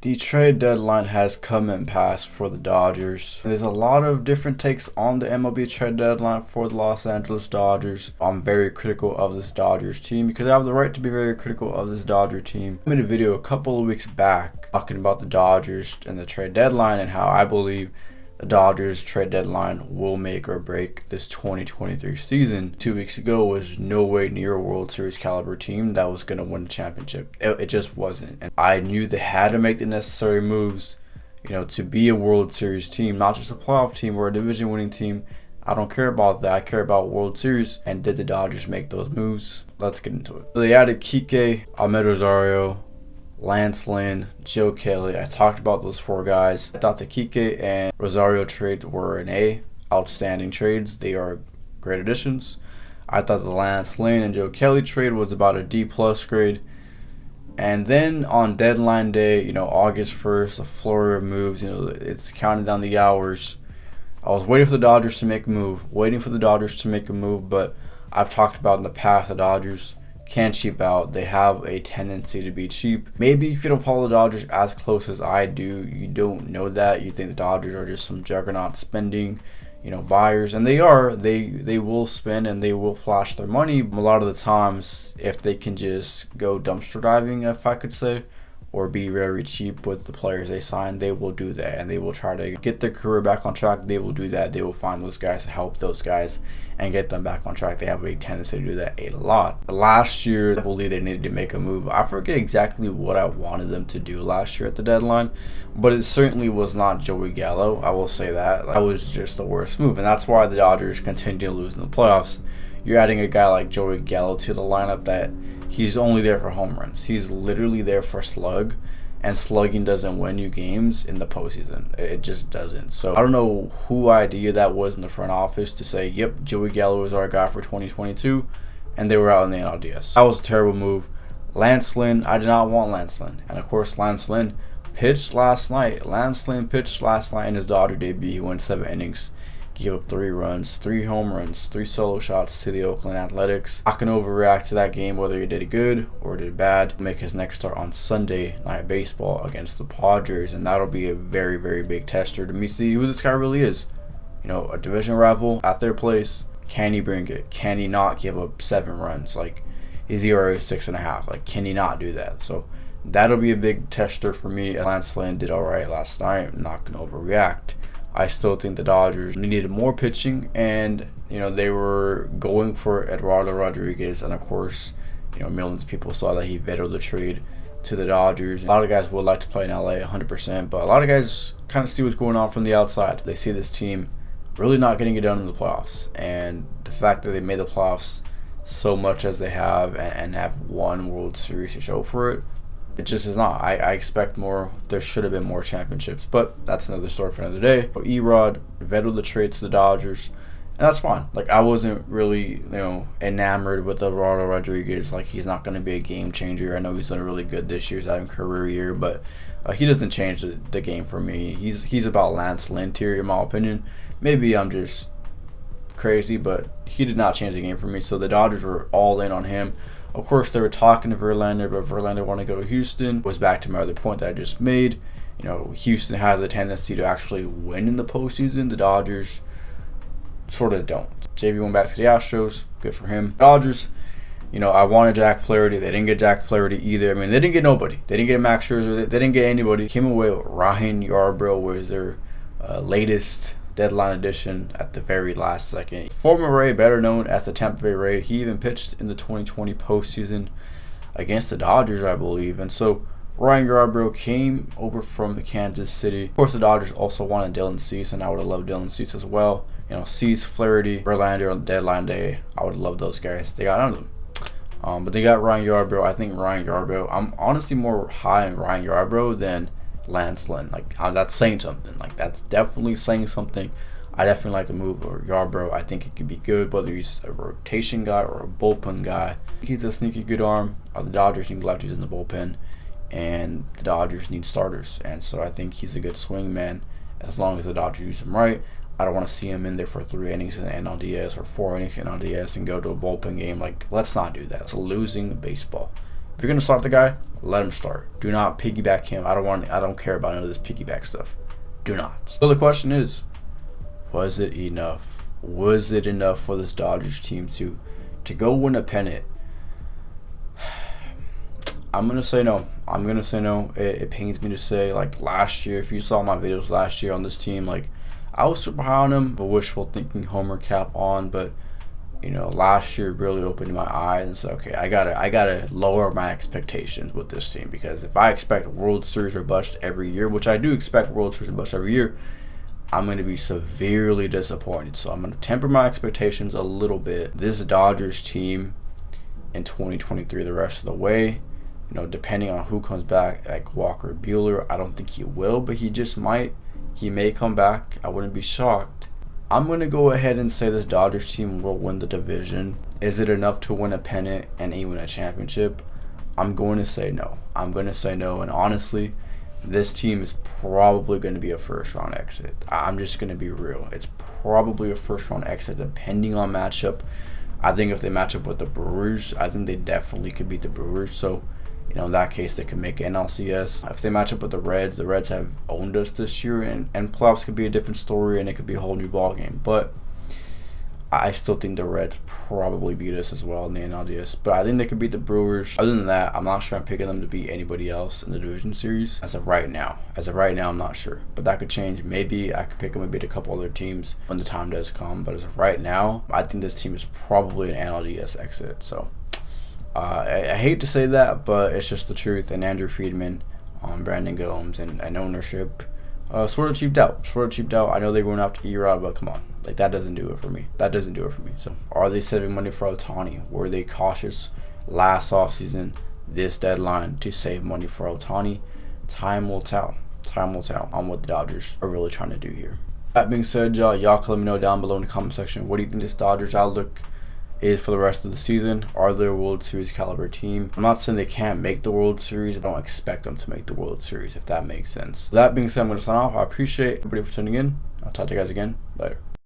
The trade deadline has come and passed for the Dodgers. There's a lot of different takes on the MLB trade deadline for the Los Angeles Dodgers. I'm very critical of this Dodgers team because I have the right to be very critical of this Dodger team. I made a video a couple of weeks back talking about the Dodgers and the trade deadline and how I believe the Dodgers trade deadline will make or break this 2023 season. 2 weeks ago was no way near a World Series caliber team that was going to win the championship. It just wasn't. And I knew they had to make the necessary moves, to be a World Series team, not just a playoff team or a division winning team. I don't care about that. I care about World Series. And did the Dodgers make those moves? Let's get into it. So they added Kike, Ahmed Rosario, Lance Lynn, Joe Kelly. I talked about those four guys. I thought the Kike and Rosario trades were an A, outstanding trades. They are great additions. I thought the Lance Lynn and Joe Kelly trade was about a D+ grade. And then on deadline day, August 1st, the flurry of moves, it's counting down the hours. I was waiting for the Dodgers to make a move, but I've talked about in the past the Dodgers can cheap out. They have a tendency to be cheap. Maybe you couldn't follow the Dodgers as close as I do. You don't know that. You think the Dodgers are just some juggernaut spending, buyers. And they are. They will spend and they will flash their money. A lot of the times, if they can just go dumpster diving, if I could say, or be very cheap with the players they sign, they will do that. And they will try to get their career back on track. They will do that. They will find those guys to help those guys and get them back on track. They have a tendency to do that a lot. Last year, I believe they needed to make a move. I forget exactly what I wanted them to do last year at the deadline, but it certainly was not Joey Gallo. I will say that. That was just the worst move, and that's why the Dodgers continue to lose in the playoffs. You're adding a guy like Joey Gallo to the lineup that he's only there for home runs. He's literally there for slug, and slugging doesn't win you games in the postseason. It just doesn't. So I don't know who idea that was in the front office to say, yep, Joey Gallo is our guy for 2022, and they were out in the NLDS. That was a terrible move. Lance Lynn, I did not want Lance Lynn. And of course, Lance Lynn pitched last night. In his Dodger debut. He went 7 innings. Gave up 3 runs, 3 home runs, 3 solo shots to the Oakland Athletics. I can overreact to that game whether he did good or did bad. Make his next start on Sunday Night Baseball against the Padres, and that'll be a very, very big tester to me see who this guy really is. A division rival at their place. Can he bring it? Can he not give up 7 runs? His ERA is 6.5. Can he not do that? So that'll be a big tester for me. Lance Lynn did all right last night. I'm not gonna overreact. I still think the Dodgers needed more pitching, and they were going for Eduardo Rodriguez, and of course, millions of people saw that he vetoed the trade to the Dodgers. A lot of guys would like to play in LA 100%, but a lot of guys kind of see what's going on from the outside. They see this team really not getting it done in the playoffs, and the fact that they made the playoffs so much as they have and have won World Series to show for it, it just is not. I expect more. There should have been more championships, but that's another story for another day. Erod vetoed the trade to the Dodgers, and that's fine. I wasn't really, enamored with Eduardo Rodriguez. He's not going to be a game changer. I know he's done really good this year. He's having a career year, but he doesn't change the game for me. He's about Lance Lynn tier, in my opinion. Maybe I'm just crazy, but he did not change the game for me. So the Dodgers were all in on him. Of course, they were talking to Verlander, but Verlander wanted to go to Houston. Goes back to my other point that I just made. Houston has a tendency to actually win in the postseason. The Dodgers sort of don't. JV went back to the Astros. Good for him. Dodgers, I wanted Jack Flaherty. They didn't get Jack Flaherty either. They didn't get nobody. They didn't get Max Scherzer. They didn't get anybody. Came away with Ryan Yarbrough was their latest deadline edition at the very last second. Former Ray, better known as the Tampa Bay Ray, he even pitched in the 2020 postseason against the Dodgers, I believe. And so Ryan Yarbrough came over from the Kansas City. Of course, the Dodgers also wanted Dylan Cease, and I would have loved Dylan Cease as well. Cease, Flaherty, Verlander on deadline day. I would have loved those guys. They got none of them. But they got Ryan Yarbrough. I think Ryan Yarbrough, I'm honestly more high on Ryan Yarbrough than Lance Lynn. That's saying something. That's definitely saying something. I definitely like the move of Yarbrough. I think it could be good, whether he's a rotation guy or a bullpen guy. He's a sneaky good arm. The Dodgers need lefties in the bullpen, and the Dodgers need starters. And so I think he's a good swing man as long as the Dodgers use him right. I don't want to see him in there for 3 innings in the NLDS or 4 innings in NLDS and go to a bullpen game. Let's not do that. It's a losing baseball. If you're gonna start the guy, let him start. Do not piggyback him. I don't care about none of this piggyback stuff. Do not. So the question is, was it enough? Was it enough for this Dodgers team to go win a pennant? I'm gonna say no. It pains me to say, like last year, if you saw my videos last year on this team, like I was super high on them, but wishful thinking homer cap on. But last year really opened my eyes and said, okay, I gotta lower my expectations with this team, because if I expect World Series or bust every year, which I do expect World Series or bust every year, I'm going to be severely disappointed. So I'm going to temper my expectations a little bit. This Dodgers team in 2023, the rest of the way, depending on who comes back, like Walker Buehler, I don't think he will, but he just might. He may come back. I wouldn't be shocked. I'm going to go ahead and say this Dodgers team will win the division. Is it enough to win a pennant and even a championship? I'm going to say no. And honestly, this team is probably going to be a first-round exit. I'm just going to be real. It's probably a first-round exit depending on matchup. I think if they match up with the Brewers, I think they definitely could beat the Brewers. So, in that case, they could make NLCS. If they match up with the Reds have owned us this year, and playoffs could be a different story, and it could be a whole new ballgame. But I still think the Reds probably beat us as well in the NLDS. But I think they could beat the Brewers. Other than that, I'm not sure I'm picking them to beat anybody else in the division series as of right now. I'm not sure. But that could change. Maybe I could pick them to beat a couple other teams when the time does come. But as of right now, I think this team is probably an NLDS exit. So I hate to say that, but it's just the truth. And Andrew Friedman, Brandon Gomes, and ownership sort of cheaped out. I know they went after E-Rod, but come on. Like, that doesn't do it for me. So, are they saving money for Ohtani? Were they cautious last offseason, this deadline, to save money for Ohtani? Time will tell on what the Dodgers are really trying to do here. That being said, y'all can let me know down below in the comment section. What do you think this Dodgers outlook is for the rest of the season? Are they a World Series caliber team? I'm not saying they can't make the World Series. I don't expect them to make the World Series, if that makes sense. That being said, I'm going to sign off. I appreciate everybody for tuning in. I'll talk to you guys again later.